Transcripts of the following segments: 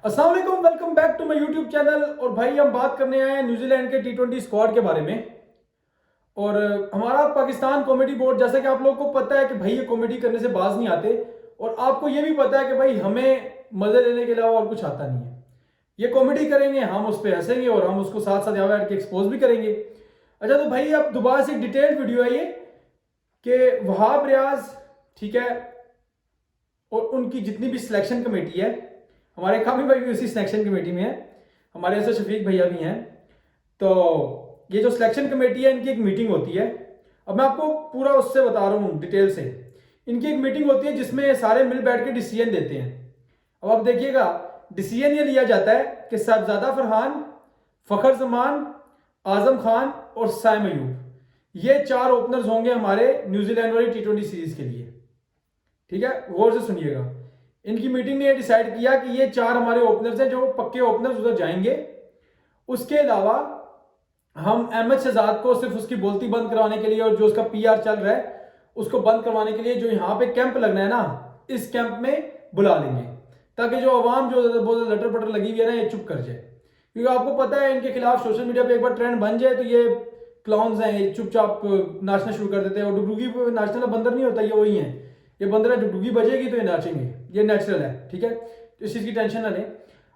अस्सलाम वालेकुम, welcome back to my YouTube channel. और भाई हम बात करने आए हैं न्यूजीलैंड के टी20 स्क्वाड के बारे में। और हमारा पाकिस्तान कॉमेडी बोर्ड, जैसा कि आप लोगों को पता है कि भाई ये कॉमेडी करने से बाज नहीं आते, और आपको ये भी पता है कि भाई हमें मजे लेने के अलावा और कुछ आता नहीं है। ये कॉमेडी करेंगे, हम उस पर हंसेंगे और हम उसको साथ साथ यहाँ बैठ के एक्सपोज भी करेंगे। अच्छा, तो भाई अब दोबारा से एक डिटेल्ड वीडियो है ये कि वहाब रियाज, ठीक है, और उनकी जितनी भी सिलेक्शन कमेटी है, हमारे कामी भाई भी उसी सिलेक्शन कमेटी में है, हमारे ऐसे शफीक भैया भी हैं। तो ये जो सिलेक्शन कमेटी है, इनकी एक मीटिंग होती है। अब मैं आपको पूरा उससे बता रहा हूँ डिटेल से। इनकी एक मीटिंग होती है जिसमें सारे मिल बैठ के डिसीजन देते हैं। अब आप देखिएगा, डिसीजन ये लिया जाता है कि साहबजादा फरहान, फखर जमान, आजम खान और साइम अयूब, ये 4 ओपनर्स होंगे हमारे न्यूजीलैंड वाली टी20 सीरीज के लिए। ठीक है, गौर से सुनिएगा। इनकी मीटिंग ने ये डिसाइड किया कि ये 4 हमारे ओपनर्स हैं जो पक्के ओपनर्स उधर जाएंगे। उसके अलावा हम अहमद शहजाद को सिर्फ उसकी बोलती बंद करवाने के लिए और जो उसका पीआर चल रहा है उसको बंद करवाने के लिए जो यहाँ पे कैंप लगना है ना, इस कैंप में बुला लेंगे, ताकि जो अवाम जो बहुत लटर पटर लगी हुई है ना, ये चुप कर जाए। क्योंकि आपको पता है इनके खिलाफ सोशल मीडिया पे एक बार ट्रेंड बन जाए तो ये क्लाउन्स हैं, ये चुपचाप नाचना शुरू कर देते हैं। और डुगडुगी पे नाचने वाला बंदर नहीं होता, ये वही है। ये बंदर है, डुगडुगी बजेगी तो ये नाचेंगे, ये नेचुरल है। ठीक है, तो इस चीज़ की टेंशन ना लें।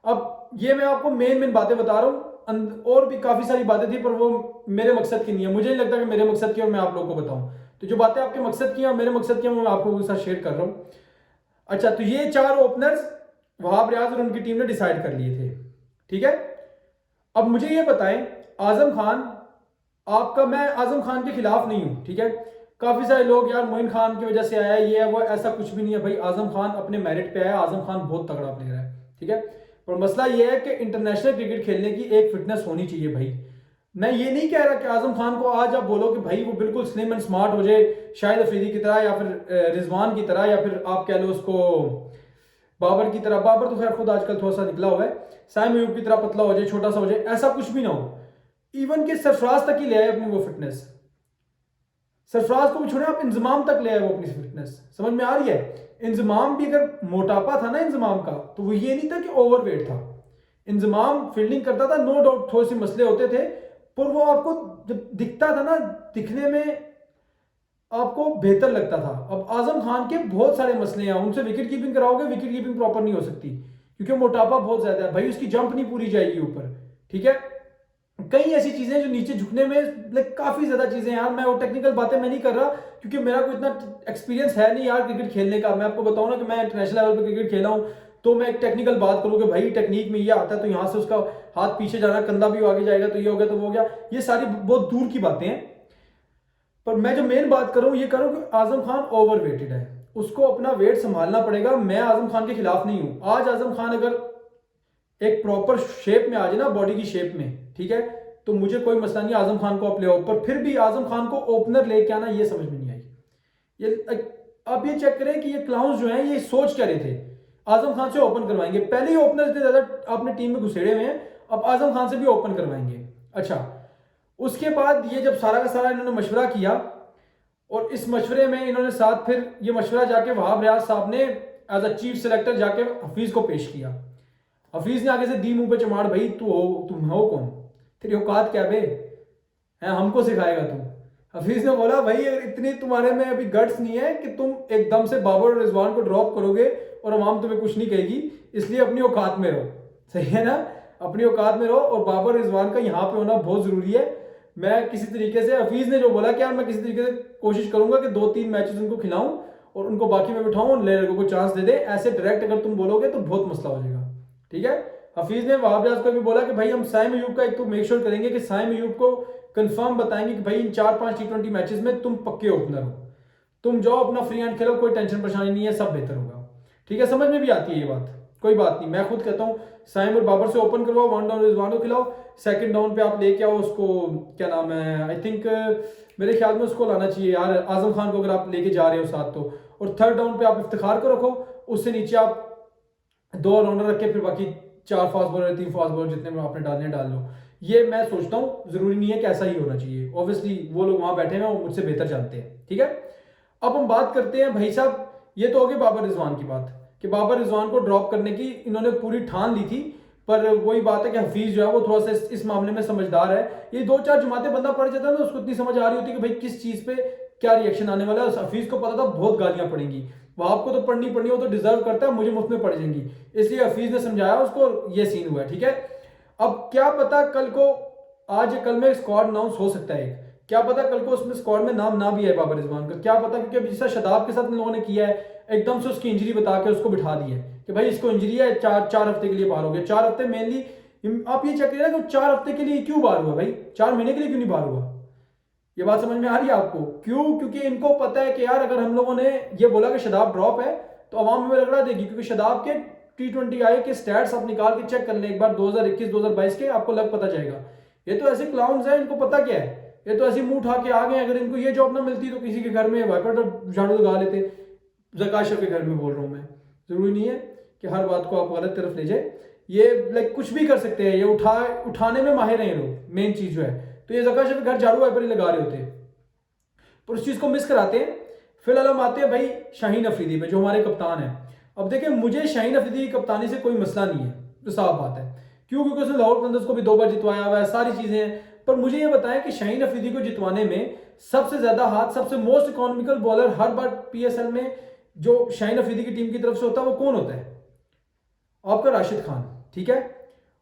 अब ये मैं आपको मेन बातें बता रहा हूँ, और भी काफ़ी सारी बातें थी पर वो मेरे मकसद की नहीं है। मुझे नहीं लगता कि मेरे मकसद की और मैं आप लोगों को बताऊं। तो जो बातें आपके मकसद की और मेरे मकसद की मैं आपको साथ शेयर कर रहा हूँ। अच्छा, तो ये 4 ओपनर्स वहाब रियाज और उनकी टीम ने डिसाइड कर लिए थे। ठीक है, अब मुझे ये बताएं, आजम खान आपका, मैं आजम खान के खिलाफ नहीं हूं। ठीक है, काफी सारे लोग यार मोइन खान की वजह से आया ये है वो, ऐसा कुछ भी नहीं है भाई। आजम खान अपने मेरिट पे आया, आजम खान बहुत तगड़ा प्लेयर है। ठीक है, पर मसला ये है कि इंटरनेशनल क्रिकेट खेलने की एक फिटनेस होनी चाहिए भाई। मैं ये नहीं कह रहा कि आजम खान को आज आप बोलो कि भाई वो बिल्कुल स्लिम एंड स्मार्ट हो जाए, शाहिद अफरीदी की तरह या फिर रिजवान की तरह, या फिर आप कह लो उसको बाबर की तरह। बाबर तो खैर खुद आजकल थोड़ा सा निकला हुआ है। साइम अयूब की तरह पतला हो जाए, छोटा सा हो जाए, ऐसा कुछ भी ना हो। इवन के सरफराज तक ही ले आए अपनी वो फिटनेस। सरफराज को भी छोड़े, आप इंजमाम तक ले आए वो अपनी फिटनेस। समझ में आ रही है? इंजमाम भी अगर मोटापा था ना इंजमाम का, तो वो ये नहीं था कि ओवरवेट था। इंजमाम फील्डिंग करता था, नो डाउट थोड़े से मसले होते थे, पर वो आपको जब दिखता था ना, दिखने में आपको बेहतर लगता था। अब आजम खान के बहुत सारे मसले हैं, उनसे विकेट कीपिंग कराओगे, विकेट कीपिंग प्रॉपर नहीं हो सकती क्योंकि मोटापा बहुत ज्यादा है भाई, उसकी जंप नहीं पूरी जाएगी ऊपर। ठीक है, कई ऐसी चीजें जो नीचे झुकने में लाइक काफी ज्यादा चीजें यार। मैं वो टेक्निकल बातें मैं नहीं कर रहा क्योंकि मेरा कोई इतना एक्सपीरियंस है नहीं यार क्रिकेट खेलने का। मैं आपको बताऊं ना कि मैं इंटरनेशनल लेवल पे क्रिकेट खेला हूं, तो मैं एक टेक्निकल बात करूं कि भाई टेक्निक में ये आता है तो यहां से उसका हाथ पीछे जाना, कंधा भी आगे जाएगा, तो ये हो गया तो वो हो गया। ये सारी बहुत दूर की बातें हैं। पर मैं जो मेन बात करूं ये करूं कि आजम खान ओवरवेटेड है, उसको अपना वेट संभालना पड़ेगा। मैं आजम खान के खिलाफ नहीं हूं। आज आजम खान अगर एक प्रॉपर शेप में आ जाए ना, बॉडी की शेप में, ठीक है, तो मुझे कोई मसला नहीं आजम खान को आप ले आओ। पर फिर भी आजम खान को ओपनर लेके आना ये समझ में नहीं आई। ये आप ये चेक करें कि ये क्लाउंस जो हैं ये सोच क्या रहे थे। आजम खान से ओपन करवाएंगे, पहले ही ओपनर इतने ज्यादा अपने टीम में घुसेड़े हुए हैं, अब आजम खान से भी ओपन करवाएंगे। अच्छा, उसके बाद ये जब सारा का सारा इन्होंने मशवरा किया, और इस मशवरे में इन्होंने साथ फिर ये मशवरा जाके वहाब रियाज साहब ने एज अ चीफ सेलेक्टर जाके हफीज को पेश किया। हफीज ने आगे से दी मुंह पे चमाड़, भाई तुम हो कौन, तेरी औकात क्या बे, है हमको सिखाएगा तू। हफीज ने बोला भाई अगर इतनी तुम्हारे में अभी गट्स नहीं है कि तुम एकदम से बाबर और रिजवान को ड्रॉप करोगे और अवाम तुम्हें कुछ नहीं कहेगी, इसलिए अपनी औकात में रहो। सही है ना, अपनी औकात में रहो। और बाबर रिजवान का यहाँ पे होना बहुत जरूरी है। मैं किसी तरीके से, हफीज ने जो बोला कि यार मैं किसी तरीके से कोशिश करूंगा कि 2-3 मैचेस उनको खिलाऊं और उनको बाकी में बिठाऊं, लड़कों को चांस दे दे। ऐसे डायरेक्ट अगर तुम बोलोगे तो बहुत मसला हो जाएगा। ठीक है, हफीज ने वहाब रियाज को भी बोला कि भाई हम साइम अयूब का एक तो मेक श्योर करेंगे कि साइम अयूब को कंफर्म बताएंगे कि भाई इन 4-5 टी20 मैचेस में तुम पक्के ओपनर हो, तुम जाओ अपना फ्री हैंड खेलो, कोई टेंशन परेशानी नहीं है, सब बेहतर होगा। ठीक है, समझ में भी आती है ये बात, कोई बात नहीं। मैं खुद कहता हूँ साइम और बाबर से ओपन करवाओ, 1 डाउन रिजवान को खिलाओ, 2nd डाउन पे आप लेके आओ उसको, क्या नाम है, आई थिंक मेरे ख्याल में उसको लाना चाहिए यार, आजम खान को अगर आप लेके जा रहे हो साथ तो। और 3rd डाउन पे आप इफ्तिखार को रखो, उससे नीचे आप 2 ऑलराउंडर रख के फिर बाकी 4 फास्ट बॉलर, 3 फास्ट बॉलर, जितने में आपने डालने डाल लो। ये मैं सोचता हूँ जरूरी नहीं है कि ऐसा ही होना चाहिए, ऑब्वियसली वो लोग वहां बैठे हैं वो मुझसे बेहतर जानते हैं। ठीक है, अब हम बात करते हैं भाई साहब, ये तो हो गई बाबर रिजवान की बात कि बाबर रिजवान को ड्रॉप करने की इन्होंने पूरी ठान ली थी, पर वही बात है कि हफीज जो है वो थोड़ा सा इस मामले में समझदार है। ये 2-4 जुमातें बंदा पढ़ जाता है ना, उसको इतनी समझ आ रही होती है कि भाई किस चीज पे क्या रिएक्शन आने वाला है। उस हफीज को पता था बहुत गालियां पड़ेंगी, वो आपको तो पढ़नी पड़नी, वो तो डिजर्व करता है, मुझे मुफ्त में पड़ जाएंगी, इसलिए हफीज ने समझाया उसको, ये सीन हुआ है। ठीक है, अब क्या पता कल को, आज कल में स्क्वाड अनाउंस हो सकता है, क्या पता कल को उसमें स्क्वाड में नाम ना भी है बाबर रिजवान का, क्या पता, क्योंकि जैसा शदाब के साथ इन लोगों ने किया है, एकदम से उसकी इंजरी बता के उसको बिठा दी है कि भाई इसको इंजरी है, 4 हफ्ते के लिए बाहर हो गया। 4 हफ्ते मेनली आप ये चेक करिए ना कि 4 हफ्ते के लिए क्यों बाहर हुआ भाई, 4 महीने के लिए क्यों नहीं बाहर हुआ? ये बात समझ में आ रही है आपको? क्यों? क्योंकि इनको पता है कि यार अगर हम लोगों ने ये बोला कि शदाब ड्रॉप है तो अवाम में रगड़ा देगी, क्योंकि शदाब के T20 आई के स्टैट्स आप निकाल के चेक कर लें एक बार 2021-2022 के, आपको लग पता जाएगा। ये तो ऐसे क्लाउन्स हैं, इनको पता क्या है, ये तो ऐसे मुंह उठा के आ गए। अगर इनको ये जॉब ना मिलती तो किसी के घर में वाइपर तो झाड़ू लगा लेते। जकाशफ के घर में बोल रहा हूं मैं, जरूरी नहीं है कि हर बात को आप गलत तरफ ले जाए। ये लाइक कुछ भी कर सकते हैं, ये उठाने में माहिर हैं ये लोग, मेन चीज जो है। तो ये जकाशफ के घर झाड़ू वाइपर ही लगा रहे होते हैं, पर उस चीज को मिस कराते हैं। फिलहाल हम आते हैं भाई शाहीन अफरीदी पे, जो हमारे कप्तान है। अब देखिए, मुझे शाहीन अफरीदी की कप्तानी से कोई मसला नहीं है, तो साफ बात है। क्यों? क्योंकि उसने लाहौर कलंदर्स को भी 2 बार जितवाया हुआ है, सारी चीजें हैं। पर मुझे ये बताएं कि शाहीन अफरीदी को जितवाने में सबसे ज्यादा हाथ, सबसे मोस्ट इकोनॉमिकल बॉलर हर बार PSL में जो शाहीन अफरीदी की टीम की तरफ से होता है वो कौन होता है? आपका राशिद खान। ठीक है,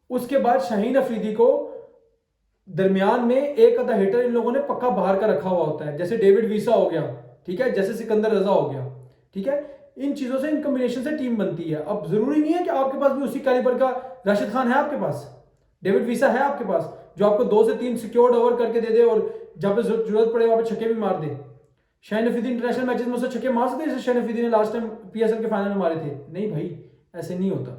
उसके बाद शाहीन अफरीदी को दरमियान में एक आधा हिटर इन लोगों ने पक्का बाहर का रखा हुआ होता है, जैसे डेविड वीसा हो गया, ठीक है, जैसे सिकंदर रजा हो गया। ठीक है, इन चीजों से, इन कॉम्बिनेशन से टीम बनती है। अब जरूरी नहीं है कि आपके पास भी उसी कैलिबर का राशिद खान है, आपके पास डेविड वीसा है आपके पास, जो आपको 2 से 3 सिक्योर्ड ओवर करके दे दे और जब पे जरूरत पड़े वहां पे छक्के भी मार दे। शाहीन अफरीदी इंटरनेशनल मैचेस में उससे छक्के मार सकते हैं जैसे शाहीन अफरीदी ने लास्ट टाइम PSL के फाइनल में मारे थे? नहीं भाई, ऐसे नहीं होता।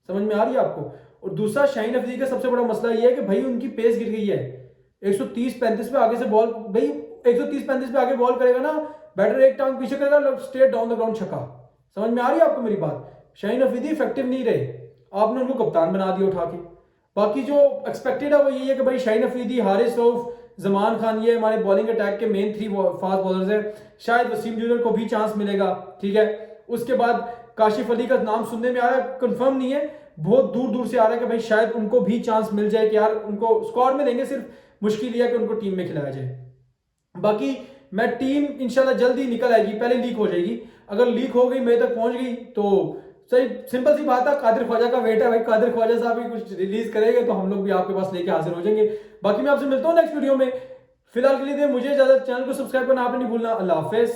समझ में आ रही है आपको? और दूसरा, शाहीन अफरीदी का सबसे बड़ा मसला यह है कि भाई उनकी पेस गिर गई है। 130-35 पे आगे से बॉल, भाई 130-35 पे आगे बॉल करेगा ना, बैटर एक टांग पीछे करेगा, स्ट्रेट डाउन द ग्राउंड छक्का। समझ में आ रही है आपको मेरी बात? शाहीन अफरीदी इफेक्टिव नहीं रहे, आपने उनको कप्तान बना दिया उठा के। बाकी जो एक्सपेक्टेड है वो यही है कि भाई शाहीन अफरीदी, हारिस रऊफ, जमान खान, ये हमारे बॉलिंग अटैक के मेन 3 फास्ट बॉलर्स हैं। शायद वसीम जूनियर को भी चांस मिलेगा। ठीक है, उसके बाद काशिफ अली का नाम सुनने में आ रहा है, कंफर्म नहीं है, बहुत दूर दूर से आ रहा है कि भाई शायद उनको भी चांस मिल जाए कि यार उनको स्क्वाड में लेंगे, सिर्फ मुश्किल यह है कि उनको टीम में खिलाया जाए। बाकी मैं टीम इंशाल्लाह जल्दी निकल आएगी, पहले लीक हो जाएगी। अगर लीक हो गई, मेरे तक पहुंच गई तो सही, सिंपल सी बात है, कादिर ख्वाजा का वेट है भाई, कादिर ख्वाजा साहब ही कुछ रिलीज करेंगे तो हम लोग भी आपके पास लेके हाजिर हो जाएंगे। बाकी मैं आपसे मिलता हूँ नेक्स्ट वीडियो में। फिलहाल के लिए मुझे ज्यादा, चैनल को सब्सक्राइब करना आपने नहीं भूलना। अल्लाह हाफिज।